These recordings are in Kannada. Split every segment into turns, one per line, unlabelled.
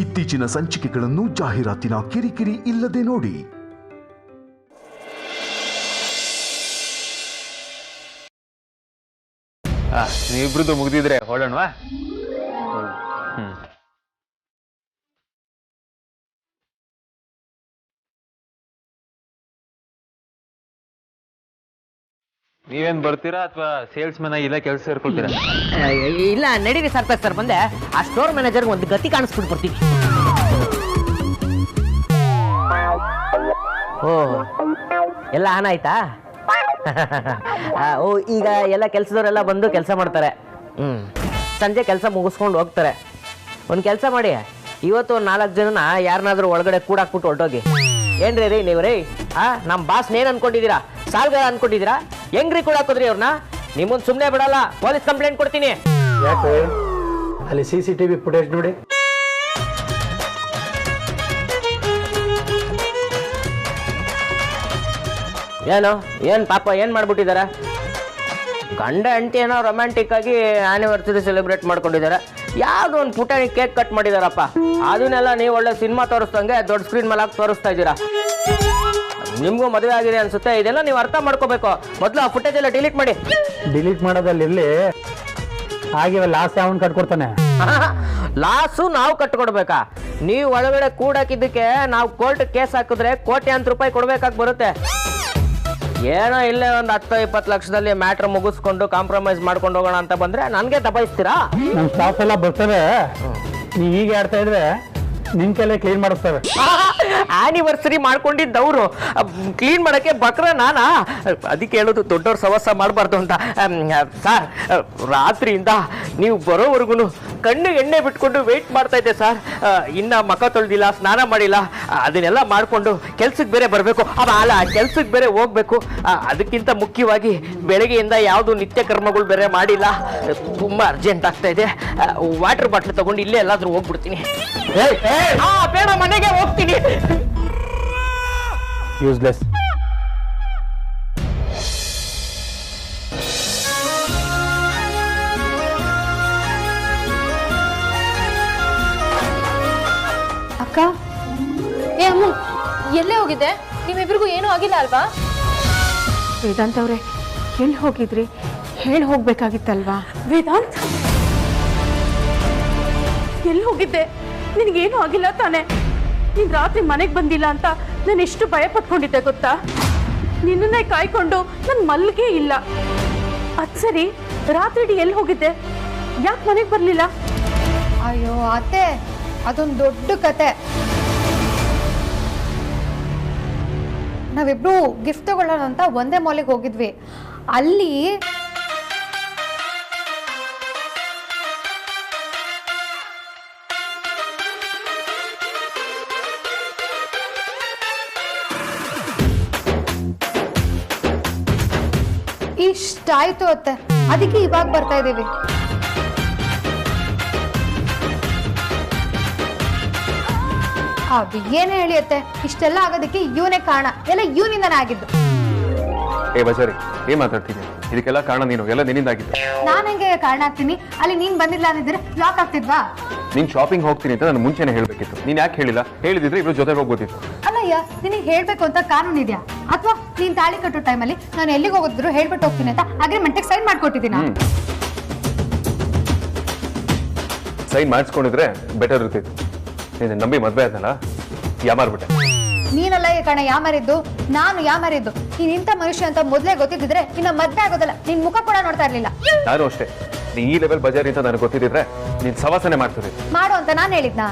ಇತ್ತೀಚಿನ ಸಂಚಿಕೆಗಳನ್ನು ಜಾಹೀರಾತಿನ ಕಿರಿಕಿರಿ ಇಲ್ಲದೆ ನೋಡಿ.
ನೀವಿಬ್ರದ್ದು ಮುಗಿದಿದ್ರೆ ಹೊರಡೋಣವಾ? ನೀವೇನ್ ಬರ್ತೀರಾ ಅಥವಾ ಸೇಲ್ಸ್ ಮ್ಯಾನ್ ಇಲ್ಲ ಕೆಲಸ ಸೇರ್ಕೊಳ್ತೀರಾ?
ಇಲ್ಲ ನಡೀರಿ ಸರ್ಪ್ರೈಸ್ ಸರ್, ಬಂದೆ ಆ ಸ್ಟೋರ್ ಮ್ಯಾನೇಜರ್ ಒಂದು ಗತಿ ಕಾಣಿಸ್ಬಿಟ್ಟು ಬರ್ತೀವಿ. ಓ ಎಲ್ಲ ಆನ್ ಆಯ್ತಾ? ಓ ಈಗ ಎಲ್ಲ ಕೆಲಸದವರೆಲ್ಲ ಬಂದು ಕೆಲಸ ಮಾಡ್ತಾರೆ. ಸಂಜೆ ಕೆಲಸ ಮುಗಿಸ್ಕೊಂಡು ಹೋಗ್ತಾರೆ. ಒಂದು ಕೆಲಸ ಮಾಡಿ, ಇವತ್ತು ಒಂದು 4 ಜನನ ಯಾರನ್ನಾದ್ರೂ ಒಳಗಡೆ ಕೂಡಾಕ್ಬಿಟ್ಟು ಹೊರಟೋಗಿ. ಏನ್ರಿ ರೀ ನೀವು ರೀ ನಮ್ಮ ಬಾಸ್ ನೇನು ಅನ್ಕೊಂಡಿದ್ದೀರಾ? ಸಾಲ್ಗಾರ ಅನ್ಕೊಂಡಿದ್ದೀರಾ? ಹೆಂಗ್ರಿ ಕೂಡಾಕೋದ್ರಿ ಅವ್ರನ್ನ? ನಿಮ್ಮೊಂದು ಸುಮ್ಮನೆ ಬಿಡಲ್ಲ, ಪೊಲೀಸ್ ಕಂಪ್ಲೇಂಟ್ ಕೊಡ್ತೀನಿ.
ಯಾಕೆ ಅಲ್ಲಿ CCTV ಫುಟೇಜ್ ನೋಡಿ.
ಏನು ಪಾಪ ಏನು ಮಾಡ್ಬಿಟ್ಟಿದ್ದಾರೆ? ಗಂಡ ಹೆಂಡತಿ ಏನೋ ರೊಮ್ಯಾಂಟಿಕ್ ಆಗಿ ಆನಿವರ್ಸರಿ ಸೆಲೆಬ್ರೇಟ್ ಮಾಡ್ಕೊಂಡಿದ್ದಾರೆ. ಯಾವುದೋ ಒಂದು ಪುಟಾಣಿ ಕೇಕ್ ಕಟ್ ಮಾಡಿದಾರಪ್ಪ. ಅದನ್ನೆಲ್ಲ ನೀವು ಒಳ್ಳೆ ಸಿನಿಮಾ ತೋರಿಸ್ದಂಗೆ ದೊಡ್ಡ ಸ್ಕ್ರೀನ್ ಮೇಲೆ ಹಾಕಿ ತೋರಿಸ್ತಾ ಇದ್ದೀರಾ. ನಿಮಗೂ ಮದುವೆ ಆಗಿದೆ ಅನ್ಸುತ್ತೆ. ಇದೆಲ್ಲ ನೀವು ಅರ್ಥ ಮಾಡ್ಕೋಬೇಕು. ಮೊದಲು ಆ ಫುಟೇಜ್ ಎಲ್ಲ ಡಿಲೀಟ್ ಮಾಡಿ.
ಡಿಲೀಟ್ ಮಾಡೋದಲ್ಲಿ ಇರಲಿ, ಹಾಗೆ ಲಾಸ್ ಯಾವನ್ ಕಟ್ಕೊಡ್ತಾನೆ?
ಲಾಸು ನಾವು ಕಟ್ಕೊಡ್ಬೇಕಾ? ನೀವು ಒಳಗಡೆ ಕೂಡಾಕಿದ್ದಕ್ಕೆ ನಾವು ಕೋರ್ಟ್ ಕೇಸ್ ಹಾಕಿದ್ರೆ ಕೋಟ್ಯಾಂತರ ರೂಪಾಯಿ ಕೊಡ್ಬೇಕಾಗಿ ಬರುತ್ತೆ. ಏನೋ ಇಲ್ಲೇ ಒಂದು 10-20 ಲಕ್ಷದಲ್ಲಿ ಮ್ಯಾಟ್ರ್ ಮುಗಿಸ್ಕೊಂಡು ಕಾಂಪ್ರಮೈಸ್ ಮಾಡ್ಕೊಂಡು ಹೋಗೋಣ ಅಂತ ಬಂದ್ರೆ ನನಗೆ ದಬಾಯಿಸ್ತೀರಾ?
ನಮ್ಮ ಸ್ಟಾಫ್ ಎಲ್ಲ ಬರ್ತವೆ. ನೀವು ಹೀಗೆ ಆಡ್ತಾ ಇದ್ರೆ ನಿನ್ ಕೈಲೇ ಕ್ಲೀನ್ ಮಾಡಿಸ್ತೇವೆ.
ಆನಿವರ್ಸರಿ ಮಾಡ್ಕೊಂಡಿದ್ದವ್ರು ಕ್ಲೀನ್ ಮಾಡಕ್ಕೆ ಬಕ್ರ ನಾನಾ? ಅದಕ್ಕೆ ಹೇಳೋದು ದೊಡ್ಡವ್ರ ಸವಸ ಮಾಡಬಾರ್ದು ಅಂತ. ಸರ್, ರಾತ್ರಿಯಿಂದ ನೀವು ಬರೋವರೆಗೂ ಕಣ್ಣಿಗೆ ಎಣ್ಣೆ ಬಿಟ್ಕೊಂಡು ವೆಯ್ಟ್ ಮಾಡ್ತಾ ಇದ್ದೆ ಸರ್. ಇನ್ನ ಮಖ ತೊಳೆದಿಲ್ಲ, ಸ್ನಾನ ಮಾಡಿಲ್ಲ. ಅದನ್ನೆಲ್ಲ ಮಾಡಿಕೊಂಡು ಕೆಲ್ಸಕ್ಕೆ ಬೇರೆ ಬರಬೇಕು. ಅಲ್ಲ, ಕೆಲ್ಸಕ್ಕೆ ಬೇರೆ ಹೋಗ್ಬೇಕು. ಅದಕ್ಕಿಂತ ಮುಖ್ಯವಾಗಿ ಬೆಳಗ್ಗೆಯಿಂದ ಯಾವುದು ನಿತ್ಯ ಕರ್ಮಗಳು ಬೇರೆ ಮಾಡಿಲ್ಲ. ತುಂಬ ಅರ್ಜೆಂಟ್ ಆಗ್ತಾ ಇದೆ. ವಾಟರ್ ಬಾಟ್ಲ್ ತಗೊಂಡು ಇಲ್ಲೇ ಎಲ್ಲಾದ್ರೂ ಹೋಗ್ಬಿಡ್ತೀನಿ. ಬೇಡ, ಮನೆಗೆ ಹೋಗ್ತೀನಿ.
ಯೂಸ್ಲೆಸ್.
ಅಕ್ಕ, ಏ ಅಮ್ಮ, ಎಲ್ಲೇ ಹೋಗಿದ್ದೆ? ನಿಮ್ಮಿಬ್ರಿಗೂ ಏನೂ ಆಗಿಲ್ಲ ಅಲ್ವಾ?
ವೇದಾಂತ್ ಅವ್ರೆ, ಎಲ್ಲಿ ಹೋಗಿದ್ರಿ? ಹೇಳಿ ಹೋಗ್ಬೇಕಾಗಿತ್ತಲ್ವಾ?
ವೇದಾಂತ್,
ಎಲ್ಲಿ ಹೋಗಿದ್ದೆ? ನಿನಗೇನು ಆಗಿಲ್ಲ ತಾನೆ? ನೀನು ರಾತ್ರಿ ಮನೆಗೆ ಬಂದಿಲ್ಲ ಅಂತ ನಾನು ಎಷ್ಟು ಭಯ ಪಟ್ಕೊಂಡಿದ್ದೆ ಗೊತ್ತಾ? ನಿನ್ನನ್ನೇ ಕಾಯ್ಕೊಂಡು ನನ್ನ ಮಲ್ಗೆ ಇಲ್ಲ. ಅದು ಸರಿ, ರಾತ್ರಿ ಇಡೀ ಎಲ್ಲಿ ಹೋಗಿದ್ದೆ? ಯಾಕೆ ಮನೆಗೆ ಬರಲಿಲ್ಲ?
ಅಯ್ಯೋ ಅತ್ತೆ, ಅದೊಂದು ದೊಡ್ಡ ಕತೆ. ನಾವಿಬ್ರು ಗಿಫ್ಟ್ ತಗೊಳ್ಳೋಣ ಅಂತ ಒಂದೇ ಮಾಲಿಗೆ ಹೋಗಿದ್ವಿ. ಅಲ್ಲಿ ಇಷ್ಟಾಯ್ತು ಅತ್ತೆ, ಅದಕ್ಕೆ ಇವಾಗ ಬರ್ತಾ ಇದೀವಿ. ಅದು ಏನೇ ಹೇಳಿ ಅತ್ತೆ, ಇಷ್ಟೆಲ್ಲ ಆಗೋದಕ್ಕೆ ಇವನೇ ಕಾರಣ. ಎಲ್ಲ ಇವನಿಂದಾನೇ ಆಗಿದ್ದು.
ಏ ಬಜಾರಿ, ಏನ್ ಮಾತಾಡ್ತೀನಿ? ಇದಕ್ಕೆಲ್ಲ ಕಾರಣ ನೀನು, ಎಲ್ಲ ನಿನ್ನಿಂದಾಗಿದ್ದು.
ನಾನು ಹೆಂಗೆ ಕಾರಣ ಆಗ್ತೀನಿ? ಅಲ್ಲಿ ನೀನ್ ಬಂದಿಲ್ಲ ಅಂದಿದ್ರೆ ಲಾಕ್ ಆಗ್ತಿದ್ವಾ?
ನೀನ್ ಶಾಪಿಂಗ್ ಹೋಗ್ತೀನಿ ಅಂತ ನಾನು ಮುಂಚೆನೆ ಹೇಳ್ಬೇಕಿತ್ತು. ನೀನ್ ಯಾಕೆ ಹೇಳಿಲ್ಲ? ಹೇಳಿದಿದ್ರೆ ಇಬ್ರು ಜೊತೆಗೆ ಹೋಗ್ಬೋದಿತ್ತು.
ಅಲ್ಲಯ್ಯ, ನಿನಗೆ ಹೇಳ್ಬೇಕು ಅಂತ ಕಾನೂನು ಇದೆಯಾ? ಅಥವಾ ನೀನ್ ತಾಳಿ ಕಟ್ಟೋ ಟೈಮಲ್ಲಿ ನಾನು ಎಲ್ಲಿಗೆ ಹೋಗಿದ್ರು ಹೇಳ್ಬಿಟ್ಟು ಹೋಗ್ತೀನಿ ಅಂತ ಅಗ್ರಿಮೆಂಟ್ಗೆ ಸೈನ್ ಮಾಡ್ಕೊಟ್ಟಿದ್ದೀನ?
ಸೈನ್ ಮಾಡಿಸ್ಕೊಂಡಿದ್ರೆ ಬೆಟರ್ ಇರ್ತಿತ್ತು. ನೀನು ನಂಬಿ ಮದ್ವೆ ಆದ್ನಲ್ಲ, ಯಾಮಾರ್ಬಿಟ್ಟೆ.
ನೀನಲ್ಲ ಈ ಕಣ ಯಾಮಾರಿದ್ದು, ನಾನು ಯಾಮಾರಿದ್ದು. ನೀನ್ ಇಂಥ ಮನುಷ್ಯ ಅಂತ ಮೊದಲೇ ಗೊತ್ತಿದ್ರೆ ಇನ್ನ ಮದ್ವೆ ಆಗೋದಲ್ಲ, ನಿನ್ ಮುಖ ಕೂಡ ನೋಡ್ತಾ ಇರ್ಲಿಲ್ಲ.
ನಾನು ಅಷ್ಟೇ. ನೀ ಈ ಲೆವೆಲ್ ಬಜಾರಿ ಅಂತ ನನಗೆ ಗೊತ್ತಿದ್ರೆ ನೀನ್ ಸವಾಸನೆ ಮಾಡ್ತಿದ್ದೆ.
ಮಾಡು ಅಂತ ನಾನು ಹೇಳಿದ್ನಾ?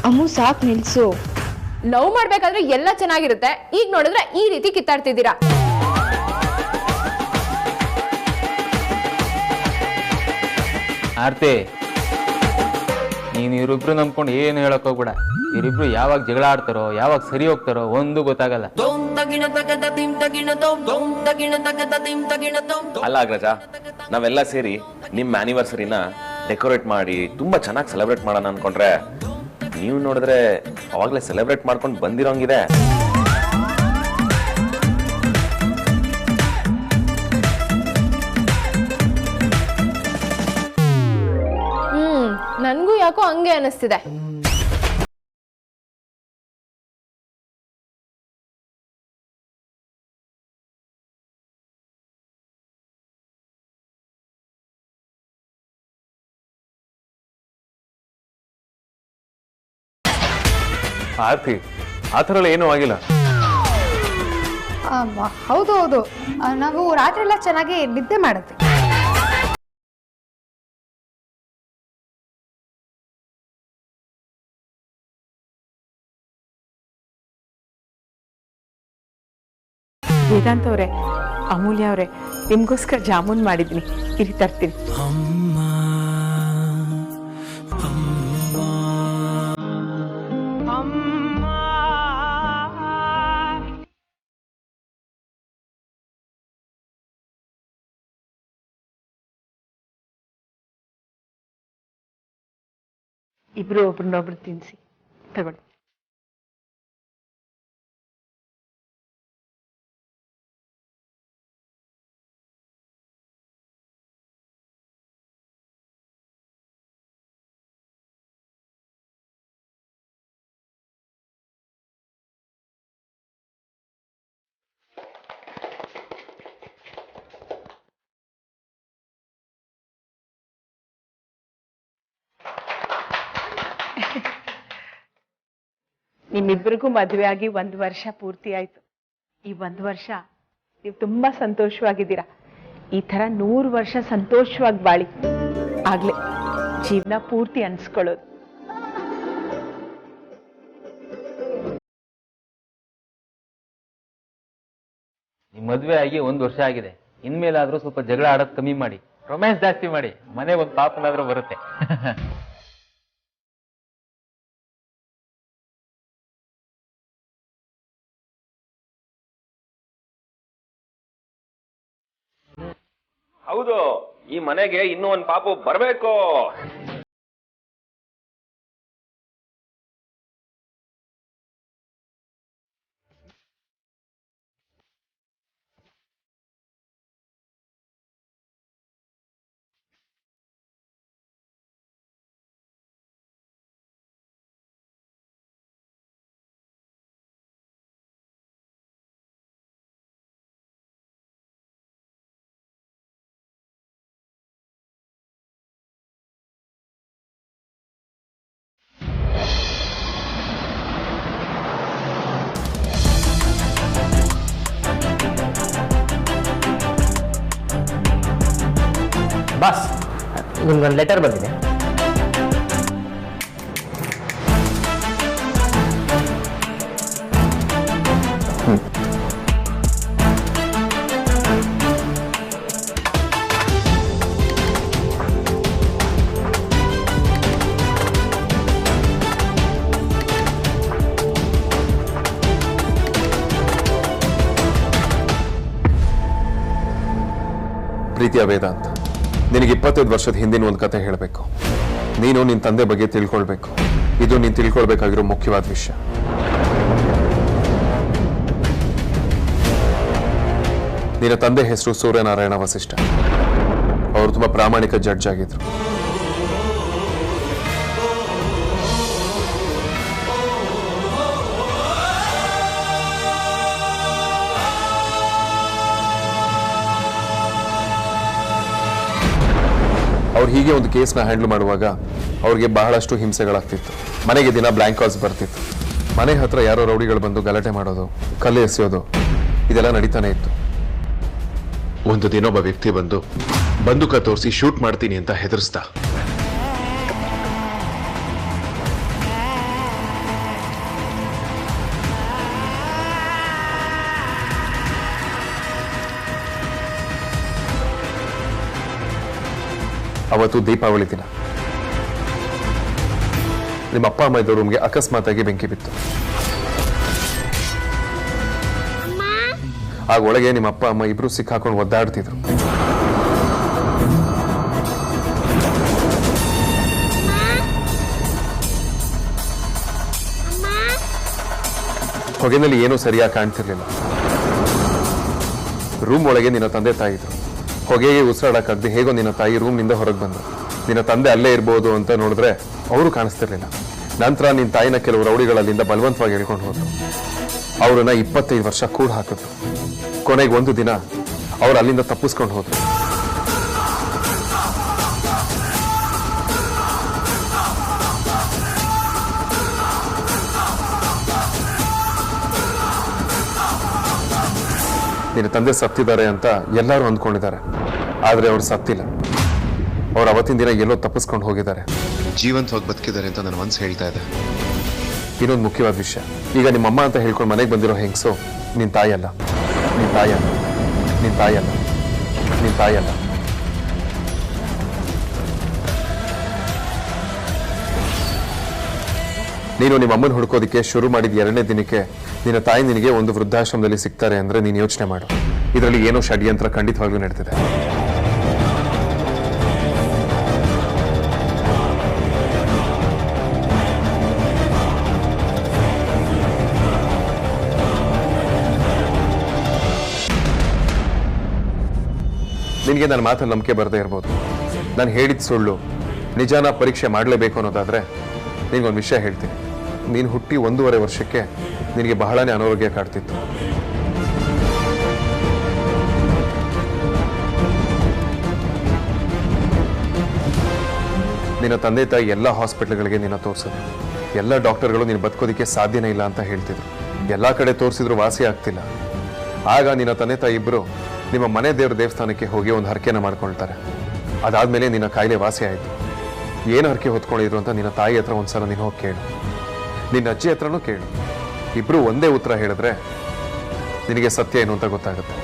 ಅಮ್ಮು ಸಾಕ್ ನಿಲ್ಸು.
ಲವ್ ಮಾಡ್ಬೇಕಾದ್ರೆ ಎಲ್ಲ ಚೆನ್ನಾಗಿರುತ್ತೆ, ಈಗ ನೋಡಿದ್ರೆ ಈ ರೀತಿ ಕಿತ್ತಾಡ್ತಿದ್ದೀರಾ. ಆರ್ತಿ, ನೀನು ಇವರಿಬ್ರು ನಂಬ್ಕೊಂಡು ಏನು ಹೇಳಕ್ ಹೋಗ್ಬೇಡ. ಇವರಿಬ್ರು ಯಾವಾಗ ಜಗಳ ಆಡ್ತಾರೋ, ಯಾವಾಗ ಸರಿ ಹೋಗ್ತಾರೋ ಒಂದು ಗೊತ್ತಾಗಲ್ಲ.
ಅಲ್ಲ ಅಗ್ರಜ, ನಾವೆಲ್ಲ ಸೇರಿ ನಿಮ್ಮ ಆನಿವರ್ಸರಿನ ಡೆಕೋರೇಟ್ ಮಾಡಿ ತುಂಬಾ ಚೆನ್ನಾಗಿ ಸೆಲೆಬ್ರೇಟ್ ಮಾಡೋಣ ಅನ್ಕೊಂಡ್ರೆ ನೀವು ನೋಡಿದ್ರೆ ಅವಾಗಲೇ ಸೆಲೆಬ್ರೇಟ್ ಮಾಡ್ಕೊಂಡು ಬಂದಿರೋಂಗಿದೆ.
ನನ್ಗೂ ಯಾಕೋ ಹಂಗೆ ಅನಿಸ್ತಿದೆ.
ಆರ್ತಿ, ಆ ಥರ ಎಲ್ಲ ಏನೂ ಆಗಿಲ್ಲ.
ಹೌದು ಹೌದು, ನಾವು ರಾತ್ರಿ ಎಲ್ಲ ಚೆನ್ನಾಗಿ ನಿದ್ದೆ ಮಾಡುತ್ತೆ.
ವೇದಾಂತ್ ಅವರೇ, ಅಮೂಲ್ಯ ಅವರೇ, ನಿಮ್ಗೋಸ್ಕರ ಜಾಮೂನ್ ಮಾಡಿದ್ದೀನಿ, ಇಲ್ಲಿ ತರ್ತೀನಿ. ಇಬ್ರು ಒಬ್ರನ್ನೊಬ್ರು ತಿನ್ಸಿ ತಗೊಳ್ಳಿ. ನಿಮ್ಮಿಬ್ಬರಿಗೂ ಮದುವೆ ಆಗಿ 1 ವರ್ಷ ಪೂರ್ತಿ ಆಯ್ತು. ಈ 1 ವರ್ಷ ನೀವು ತುಂಬಾ ಸಂತೋಷವಾಗಿದ್ದೀರಾ. ಈ ತರ 100 ವರ್ಷ ಸಂತೋಷವಾಗಿ ಬಾಳಿ, ಆಗ್ಲೇ ಜೀವನ ಪೂರ್ತಿ ಅನ್ಸ್ಕೊಳ್ಳೋದು.
ನಿಮ್ ಮದ್ವೆ ಆಗಿ 1 ವರ್ಷ ಆಗಿದೆ. ಇನ್ಮೇಲಾದ್ರೂ ಸ್ವಲ್ಪ ಜಗಳ ಆಡೋದ್ ಕಮ್ಮಿ ಮಾಡಿ, ರೊಮ್ಯಾನ್ಸ್ ಜಾಸ್ತಿ ಮಾಡಿ. ಮನೆಗೆ ಒಂದು ಪಾಪನಾದ್ರೂ ಬರುತ್ತೆ.
ಹೌದು, ಈ ಮನೆಗೆ ಇನ್ನೂ ಒಂದು ಪಾಪು ಬರಬೇಕು.
ಬಾಸ್, ನಿಮ್ಗೊಂದು ಲೆಟರ್ ಬಂದಿದೆ.
ಪ್ರೀತಿಯ ವೇದಾಂತ್, ನಿನಗೆ 25 ವರ್ಷದ ಹಿಂದಿನ ಒಂದು ಕತೆ ಹೇಳಬೇಕು. ನೀನು ನಿನ್ನ ತಂದೆ ಬಗ್ಗೆ ತಿಳ್ಕೊಳ್ಬೇಕು. ಇದು ನೀನು ತಿಳ್ಕೊಳ್ಬೇಕಾಗಿರೋ ಮುಖ್ಯವಾದ ವಿಷಯ. ನಿನ್ನ ತಂದೆ ಹೆಸರು ಸೂರ್ಯನಾರಾಯಣ ವಸಿಷ್ಠ. ಅವರು ತುಂಬಾ ಪ್ರಾಮಾಣಿಕ ಜಡ್ಜ್ ಆಗಿದ್ರು. ಅವ್ರು ಹೀಗೆ ಒಂದು ಕೇಸ್ನ ಹ್ಯಾಂಡಲ್ ಮಾಡುವಾಗ ಅವ್ರಿಗೆ ಬಹಳಷ್ಟು ಹಿಂಸೆಗಳಾಗ್ತಿತ್ತು. ಮನೆಗೆ ದಿನ ಬ್ಲ್ಯಾಂಕ್ ಕಾಲ್ಸ್ ಬರ್ತಿತ್ತು. ಮನೆ ಹತ್ರ ಯಾರೋ ರೌಡಿಗಳು ಬಂದು ಗಲಾಟೆ ಮಾಡೋದು, ಕಲ್ಲು ಎಸೆಯೋದು, ಇದೆಲ್ಲ ನಡೀತಾನೆ ಇತ್ತು. ಒಂದು ದಿನ ಒಬ್ಬ ವ್ಯಕ್ತಿ ಬಂದು ಬಂದೂಕ ತೋರಿಸಿ ಶೂಟ್ ಮಾಡ್ತೀನಿ ಅಂತ ಹೆದರ್ಸ್ದ. ಅವತ್ತು ದೀಪಾವಳಿ ದಿನ ನಿಮ್ಮ ಅಪ್ಪ ಅಮ್ಮ ಇದ್ದ ರೂಮ್ಗೆ ಅಕಸ್ಮಾತಾಗಿ ಬೆಂಕಿ ಬಿತ್ತು. ಆಗ ಒಳಗೆ ನಿಮ್ಮ ಅಪ್ಪ ಅಮ್ಮ ಇಬ್ರು ಸಿಕ್ಕಾಕೊಂಡು ಒದ್ದಾಡ್ತಿದ್ರು. ಹೊಗೆನಲ್ಲಿ ಏನೂ ಸರಿಯಾಗಿ ಕಾಣ್ತಿರ್ಲಿಲ್ಲ. ರೂಮ್ ಒಳಗೆ ನಿನ್ನ ತಂದೆ ತಾಯಿ ಇದ್ರು. ಹೊಗೆಗೆ ಉಸಿರಾಡಕ್ಕಾಗದೆ ಹೇಗೋ ನಿನ್ನ ತಾಯಿ ರೂಮ್ನಿಂದ ಹೊರಗೆ ಬಂದ್ರು. ನಿನ್ನ ತಂದೆ ಅಲ್ಲೇ ಇರ್ಬೋದು ಅಂತ ನೋಡಿದ್ರೆ ಅವರು ಕಾಣಿಸ್ತಿರ್ಲಿಲ್ಲ. ನಂತರ ನಿನ್ನ ತಾಯಿನ ಕೆಲವು ರೌಡಿಗಳಲ್ಲಿಂದ ಬಲವಂತವಾಗಿ ಎಳ್ಕೊಂಡು ಹೋದ್ರು. ಅವರನ್ನ 25 ವರ್ಷ ಕೂಡ ಹಾಕಿದ್ರು. ಕೊನೆಗೆ ಒಂದು ದಿನ ಅವ್ರು ಅಲ್ಲಿಂದ ತಪ್ಪಿಸ್ಕೊಂಡು ಹೋದ್ರು. ನಿನ್ನ ತಂದೆ ಸತ್ತಿದ್ದಾರೆ ಅಂತ ಎಲ್ಲರೂ ಅಂದ್ಕೊಂಡಿದ್ದಾರೆ, ಆದ್ರೆ ಅವ್ರು ಸತ್ತಿಲ್ಲ. ಅವ್ರು ಅವತ್ತಿನ ದಿನ ಎಲ್ಲೋ ತಪ್ಪಿಸ್ಕೊಂಡು ಹೋಗಿದ್ದಾರೆ.
ಜೀವಂತವಾಗಿ ಬದುಕಿದ್ದಾರೆ ಅಂತ ನನ್ನ ಮನಸ್ಸು ಹೇಳ್ತಾ ಇದೆ.
ಇನ್ನೊಂದು ಮುಖ್ಯವಾದ ವಿಷಯ, ಈಗ ನಿಮ್ಮಮ್ಮ ಅಂತ ಹೇಳ್ಕೊಂಡು ಮನೆಗೆ ಬಂದಿರೋ ಹೆಂಗಸು ನಿನ್ನ ತಾಯಿಯಲ್ಲ, ನಿನ್ನ ತಾಯಿಯಲ್ಲ, ನಿನ್ನ ತಾಯಿಯಲ್ಲ, ನಿನ್ನ ತಾಯಿಯಲ್ಲ. ನೀನು ನಿಮ್ಮ ಅಮ್ಮನ ಹುಡ್ಕೋದಿಕ್ಕೆ ಶುರು ಮಾಡಿದ 2ನೇ ದಿನಕ್ಕೆ ನಿನ್ನ ತಾಯಿ ನಿನಗೆ ಒಂದು ವೃದ್ಧಾಶ್ರಮದಲ್ಲಿ ಸಿಗ್ತಾರೆ ಅಂದ್ರೆ ನೀನು ಯೋಚನೆ ಮಾಡು. ಇದರಲ್ಲಿ ಏನೋ ಷಡ್ಯಂತ್ರ ಖಂಡಿತವಾಗ್ಲೂ ನಡೆದಿದೆ. ನಿನಗೆ ನನ್ನ ಮಾತಲ್ಲಿ ನಂಬಿಕೆ ಬರದೇ ಇರ್ಬೋದು. ನಾನು ಹೇಳಿದ ಸುಳ್ಳು ನಿಜಾನ ಪರೀಕ್ಷೆ ಮಾಡಲೇಬೇಕು ಅನ್ನೋದಾದ್ರೆ ನಿನಗೊಂದು ವಿಷಯ ಹೇಳ್ತೀನಿ. ನೀನು ಹುಟ್ಟಿ 1.5 ವರ್ಷಕ್ಕೆ ನಿನಗೆ ಬಹಳನೇ ಅನಾರೋಗ್ಯ ಕಾಡ್ತಿತ್ತು. ನಿನ್ನ ತಂದೆ ತಾಯಿ ಎಲ್ಲ ಹಾಸ್ಪಿಟಲ್ಗಳಿಗೆ ನಿನ್ನ ತೋರಿಸಿದ್ರು. ಎಲ್ಲ ಡಾಕ್ಟರ್ಗಳು ನೀನು ಬದುಕೋದಿಕ್ಕೆ ಸಾಧ್ಯನೇ ಇಲ್ಲ ಅಂತ ಹೇಳ್ತಿದ್ರು. ಎಲ್ಲ ಕಡೆ ತೋರಿಸಿದ್ರು ವಾಸಿ ಆಗ್ತಿಲ್ಲ. ಆಗ ನಿನ್ನ ತಂದೆ ತಾಯಿ ಇಬ್ಬರು ನಿಮ್ಮ ಮನೆ ದೇವ್ರ ದೇವಸ್ಥಾನಕ್ಕೆ ಹೋಗಿ ಒಂದು ಹರಕೆನ ಮಾಡ್ಕೊಳ್ತಾರೆ. ಅದಾದ್ಮೇಲೆ ನಿನ್ನ ಕಾಯಿಲೆ ವಾಸಿ ಆಯಿತು. ಏನು ಹರಕೆ ಹೊತ್ಕೊಂಡಿದ್ರು ಅಂತ ನಿನ್ನ ತಾಯಿ ಹತ್ರ ಒಂದ್ಸಲ ನೀನು ಹೋಗಿ ಕೇಳು, ನಿನ್ನ ಅಜ್ಜಿ ಹತ್ರನೂ ಕೇಳು. ಇಬ್ರು ಒಂದೇ ಉತ್ತರ ಹೇಳಿದ್ರೆ ನಿನಗೆ ಸತ್ಯ ಏನು ಅಂತ ಗೊತ್ತಾಗುತ್ತೆ.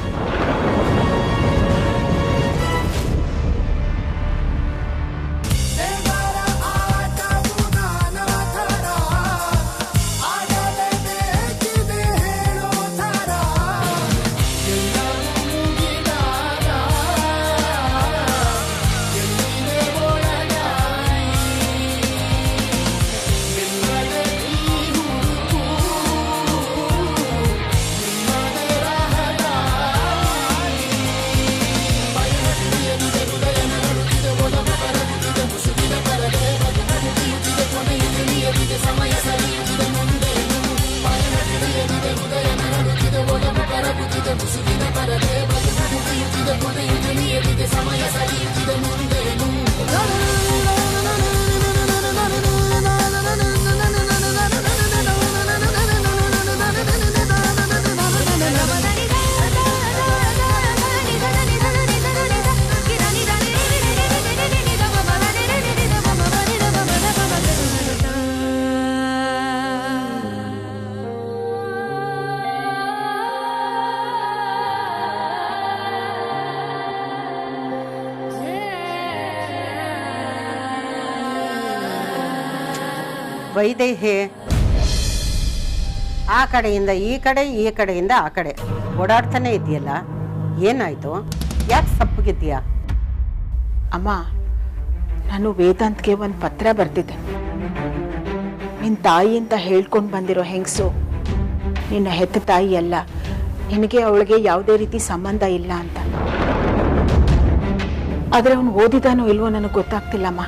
ವೈದೇಹಿ ಆ ಕಡೆಯಿಂದ ಈ ಕಡೆ, ಈ ಕಡೆಯಿಂದ ಆ ಕಡೆ ಓಡಾಡ್ತಾನೆ ಇದೆಯಲ್ಲ, ಏನಾಯ್ತು? ಯಾಕೆ ಸಪ್ಪಗಿದ್ದೀಯಾ?
ಅಮ್ಮ, ನಾನು ವೇದಾಂತ್ಗೆ ಒಂದು ಪತ್ರ ಬರ್ತಿದ್ದೆ. ನಿನ್ನ ತಾಯಿ ಅಂತ ಹೇಳ್ಕೊಂಡು ಬಂದಿರೋ ಹೆಂಗಸು ನಿನ್ನ ಹೆತ್ತ ತಾಯಿ ಅಲ್ಲ, ನಿನಗೆ ಅವಳಿಗೆ ಯಾವುದೇ ರೀತಿ ಸಂಬಂಧ ಇಲ್ಲ ಅಂತ. ಆದರೆ ಅವನು ಓದಿದಾನೋ ಇಲ್ವೋ ನನಗೆ ಗೊತ್ತಾಗ್ತಿಲ್ಲಮ್ಮ.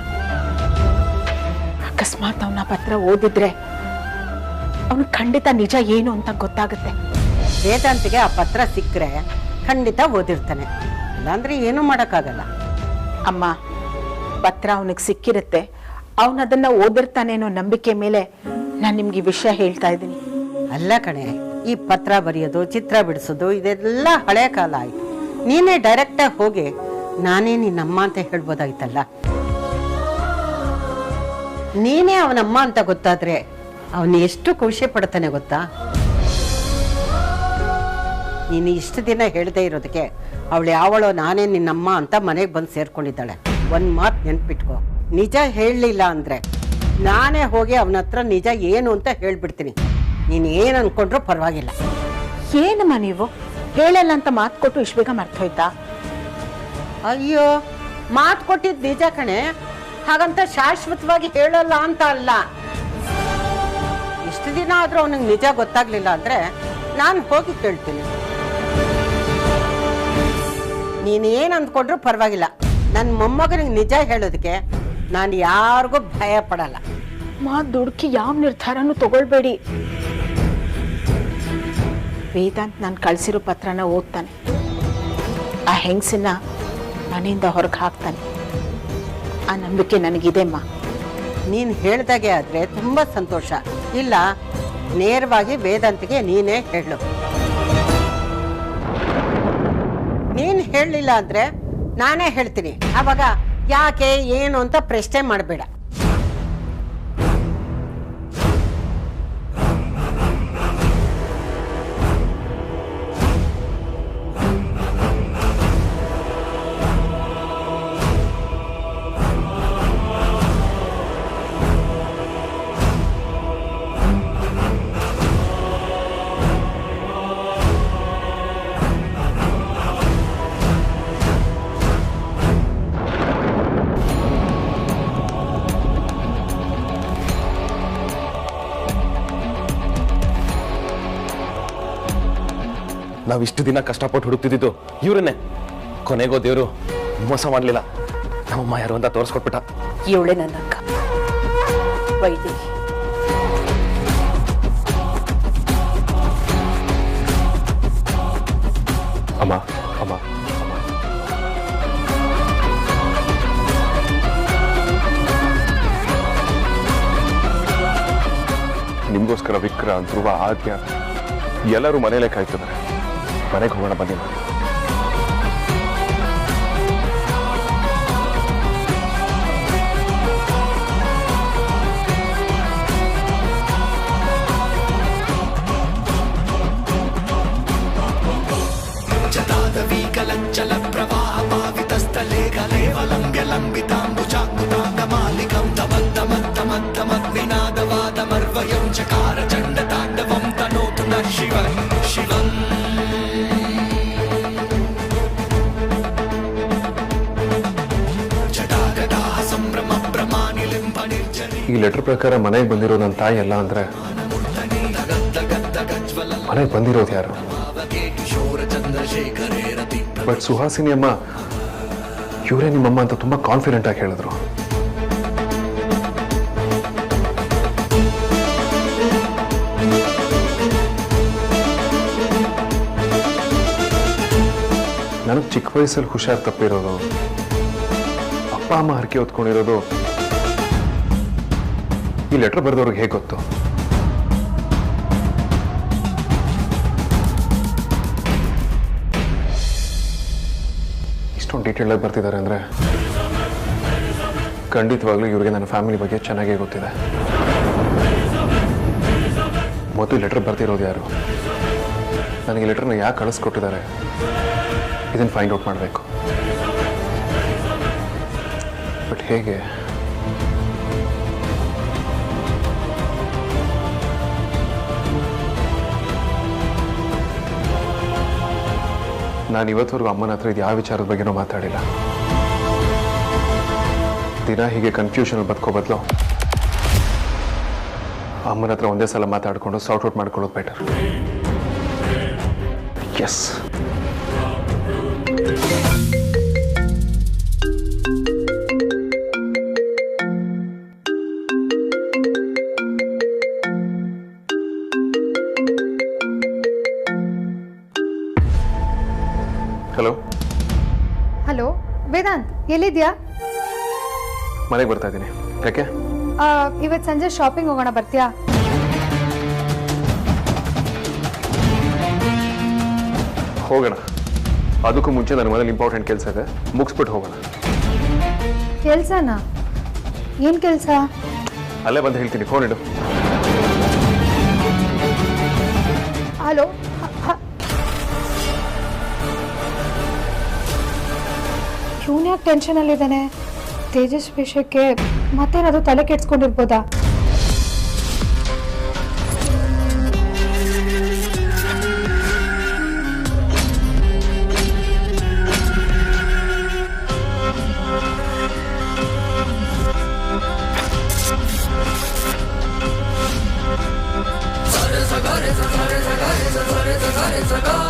ಅಕಸ್ಮಾತ್ ಅವನ ಪತ್ರ ಓದಿದ್ರೆ ಅವನು ಖಂಡಿತ ನಿಜ ಏನು ಅಂತ ಗೊತ್ತಾಗುತ್ತೆ.
ವೇದಾಂತಿಗೆ ಆ ಪತ್ರ ಸಿಕ್ಕರೆ ಖಂಡಿತ ಓದಿರ್ತಾನೆ, ಇಲ್ಲಾಂದ್ರೆ ಏನೂ ಮಾಡೋಕ್ಕಾಗಲ್ಲ.
ಅಮ್ಮ, ಪತ್ರ ಅವನಿಗೆ ಸಿಕ್ಕಿರುತ್ತೆ, ಅವನದನ್ನ ಓದಿರ್ತಾನೆ ಅನ್ನೋ ನಂಬಿಕೆ ಮೇಲೆ ನಾನು ನಿಮ್ಗೆ ಈ ವಿಷಯ ಹೇಳ್ತಾ ಇದ್ದೀನಿ.
ಅಲ್ಲ ಕಣೆ, ಈ ಪತ್ರ ಬರೆಯೋದು, ಚಿತ್ರ ಬಿಡಿಸೋದು ಇದೆಲ್ಲ ಹಳೆ ಕಾಲ ಆಯ್ತು. ನೀನೇ ಡೈರೆಕ್ಟಾಗಿ ಹೋಗಿ ನಾನೇ ನಿನ್ನಮ್ಮ ಅಂತ ಹೇಳ್ಬೋದಾಯ್ತಲ್ಲ. ನೀನೇ ಅವನಮ್ಮ ಅಂತ ಗೊತ್ತಾದ್ರೆ ಅವನು ಎಷ್ಟು ಖುಷಿ ಪಡ್ತಾನೆ ಗೊತ್ತಾ? ನೀನು ಇಷ್ಟು ದಿನ ಹೇಳದೇ ಇರೋದಕ್ಕೆ ಅವಳು ಯಾವಳೋ ನಾನೇ ನಿನ್ನಮ್ಮ ಅಂತ ಮನೆಗೆ ಬಂದು ಸೇರ್ಕೊಂಡಿದ್ದಾಳೆ. ಒಂದು ಮಾತು ನೆನ್ಪಿಟ್ಕೋ, ನಿಜ ಹೇಳಲಿಲ್ಲ ಅಂದರೆ ನಾನೇ ಹೋಗಿ ಅವನ ಹತ್ರ ನಿಜ ಏನು ಅಂತ ಹೇಳ್ಬಿಡ್ತೀನಿ. ನೀನು ಏನು ಅನ್ಕೊಂಡ್ರೂ ಪರವಾಗಿಲ್ಲ.
ಏನಮ್ಮ ನೀವು ಹೇಳಲ್ಲ ಅಂತ ಮಾತು ಕೊಟ್ಟು ಇಷ್ಟು ಬೇಗ ಮರ್ತೋಯ್ತಾ?
ಅಯ್ಯೋ, ಮಾತು ಕೊಟ್ಟಿದ್ದು ನಿಜ ಕಣೆ, ಹಾಗಂತ ಶಾಶ್ವತವಾಗಿ ಹೇಳಲ್ಲ ಅಂತ ಅಲ್ಲ. ಇಷ್ಟು ದಿನ ಆದರೂ ಅವನಿಗೆ ನಿಜ ಗೊತ್ತಾಗ್ಲಿಲ್ಲ ಅಂದರೆ ನಾನು ಹೋಗಿ ಕೇಳ್ತೀನಿ. ನೀನೇನು ಅಂದ್ಕೊಂಡ್ರೂ ಪರವಾಗಿಲ್ಲ, ನನ್ನ ಮೊಮ್ಮಗನಿಗೆ ನಿಜ ಹೇಳೋದಕ್ಕೆ ನಾನು ಯಾರಿಗೂ ಭಯ ಪಡಲ್ಲ.
ದುಡುಕಿ ಯಾವ ನಿರ್ಧಾರನೂ ತಗೊಳ್ಬೇಡಿ. ವೇದಾಂತ್ ನಾನು ಕಳಿಸಿರೋ ಪತ್ರನ ಓದ್ತಾನೆ, ಆ ಹೆಂಗಸನ್ನ ಮನೆಯಿಂದ ಹೊರಗೆ ಹಾಕ್ತಾನೆ. ಆ ನಂಬಿಕೆ ನನಗಿದೆಮ್ಮ.
ನೀನು ಹೇಳ್ದಾಗೆ ಆದರೆ ತುಂಬ ಸಂತೋಷ. ಇಲ್ಲ, ನೇರವಾಗಿ ವೇದಾಂತಿಗೆ ನೀನೇ ಹೇಳು. ನೀನು ಹೇಳಲಿಲ್ಲ ಅಂದರೆ ನಾನೇ ಹೇಳ್ತೀನಿ. ಆವಾಗ ಯಾಕೆ ಏನು ಅಂತ ಪ್ರಶ್ನೆ ಮಾಡಬೇಡ.
ನಾವಿಷ್ಟು ದಿನ ಕಷ್ಟಪಟ್ಟು ಹುಡುಕ್ತಿದ್ದು ಇವ್ರನ್ನೇ. ಕೊನೆಗೋ ದೇವರು ಮೋಸ ಮಾಡಲಿಲ್ಲ, ನಮ್ಮಮ್ಮ ಯಾರು ಅಂತ ತೋರಿಸ್ಕೊಟ್ಬಿಟ್ಟ.
ಇವಳೆ ನನ್ನ ಅಕ್ಕ ವೈದೇಹಿ.
ಅಮ್ಮ ಅಮ್ಮ ನಿಮಗೋಸ್ಕರ ವಿಕ್ರ, ಧ್ರುವ, ಆದ್ಯ ಎಲ್ಲರೂ ಮನೇಲೆ ಕಾಯ್ತಿದ್ದಾರೆ. ಮನೆಗೆ ಹೋಗೋಣ ಬನ್ನಿ.
ಜಲ ಪ್ರವಾಹ ಪಾವಿತಸ್ಥಲೆ ಕಲೇವಲಂಬ್ಯ ಲಂಬಿತಾಂಬುಜಾಂಗುತಾಂಗ ಮಾಲಿಕಂ ತಮತ್ತಮತ್ತಮತ್ತಮದ್ನಿನಾದವಾದ ಮರ್ವಯಂ ಚಕಾರ ಚಂಡ ತಾಂಡವಂ ತನೋತು ನ ಶಿವ ಶಿವಂ.
ಈ ಲೆಟರ್ ಪ್ರಕಾರ ಮನೆಗೆ ಬಂದಿರೋ ನನ್ನ ತಾಯಿ ಅಲ್ಲ ಅಂದ್ರೆ ಮನೆಗೆ ಬಂದಿರೋದು ಯಾರು? ಬಟ್ ಸುಹಾಸಿನಿ ಅಮ್ಮ ಇವರೇ ನಿಮ್ಮಮ್ಮ ಅಂತ ತುಂಬಾ ಕಾನ್ಫಿಡೆಂಟ್ ಆಗಿ ಹೇಳಿದ್ರು. ನನಗೆ ಚಿಕ್ಕ ವಯಸ್ಸಲ್ಲಿ ಹುಷಾರ್ ತಪ್ಪಿರೋದು, ಅಪ್ಪ ಅಮ್ಮ ಹರಕೆ ಹೊತ್ಕೊಂಡಿರೋದು ಈ ಲೆಟರ್ ಬರೆದವ್ರಿಗೆ ಹೇಗೆ ಗೊತ್ತು? ಇಷ್ಟೊಂದು ಡೀಟೇಲ್ ಆಗಿ ಬರ್ತಿದ್ದಾರೆ ಅಂದರೆ ಖಂಡಿತವಾಗ್ಲೂ ಇವರಿಗೆ ನನ್ನ ಫ್ಯಾಮಿಲಿ ಬಗ್ಗೆ ಚೆನ್ನಾಗೇ ಗೊತ್ತಿದೆ. ಮೊದಲು ಲೆಟರ್ ಬರ್ತಿರೋದು ಯಾರು, ನನಗೆ ಲೆಟರ್ನ ಯಾಕೆ ಕಳಿಸ್ಕೊಟ್ಟಿದ್ದಾರೆ, ಇದನ್ನು ಫೈಂಡ್ ಔಟ್ ಮಾಡಬೇಕು. ಬಟ್ ಹೇಗೆ? ನಾನು ಇವತ್ತವರೆಗೂ ಅಮ್ಮನ ಹತ್ರ ಇದು ಯಾವ ವಿಚಾರದ ಬಗ್ಗೆನೂ ಮಾತಾಡಿಲ್ಲ. ದಿನ ಹೀಗೆ ಕನ್ಫ್ಯೂಷನ್ ಬದುಕೋ ಬದಲು ಅಮ್ಮನ ಹತ್ರ ಒಂದೇ ಸಲ ಮಾತಾಡಿಕೊಂಡು ಸಾರ್ಟ್ ಔಟ್ ಮಾಡ್ಕೊಳ್ಳೋದು better. Yes. Hello
hello Vedant, ಎಲ್ಲಿದ್ಯಾ?
ಮನೆಗೆ ಬರ್ತಾ ಇದ್ದೀನಿ. ಯಾಕೆ?
ಇವತ್ತು ಸಂಜೆ ಶಾಪಿಂಗ್ ಹೋಗೋಣ, ಬರ್ತೀಯಾ?
ಹೋಗೋಣ. ಅದಕ್ಕೂ ಮುಂಚೆ ನನ್ನ ಮನೇಲಿ ಇಂಪಾರ್ಟೆಂಟ್ ಕೆಲಸ ಇದೆ, ಮುಗಿಸ್ಬಿಟ್ಟು ಹೋಗೋಣ.
ಕೆಲ್ಸನಾ? ಏನ್ ಕೆಲಸ?
ಅಲ್ಲೇ ಬಂದು ಹೇಳ್ತೀನಿ, ಫೋನ್ ಇಡು.
ಹಲೋ, ಇವನ್ ಯಾಕೆ ಟೆನ್ಷನ್ ಅಲ್ಲಿದ್ದಾನೆ? ತೇಜಸ್ ವಿಷಯಕ್ಕೆ ಮತ್ತೇನಾದ್ರೂ ತಲೆ ಕೆಡ್ಸ್ಕೊಂಡಿರ್ಬೋದಾ?
ಸಗ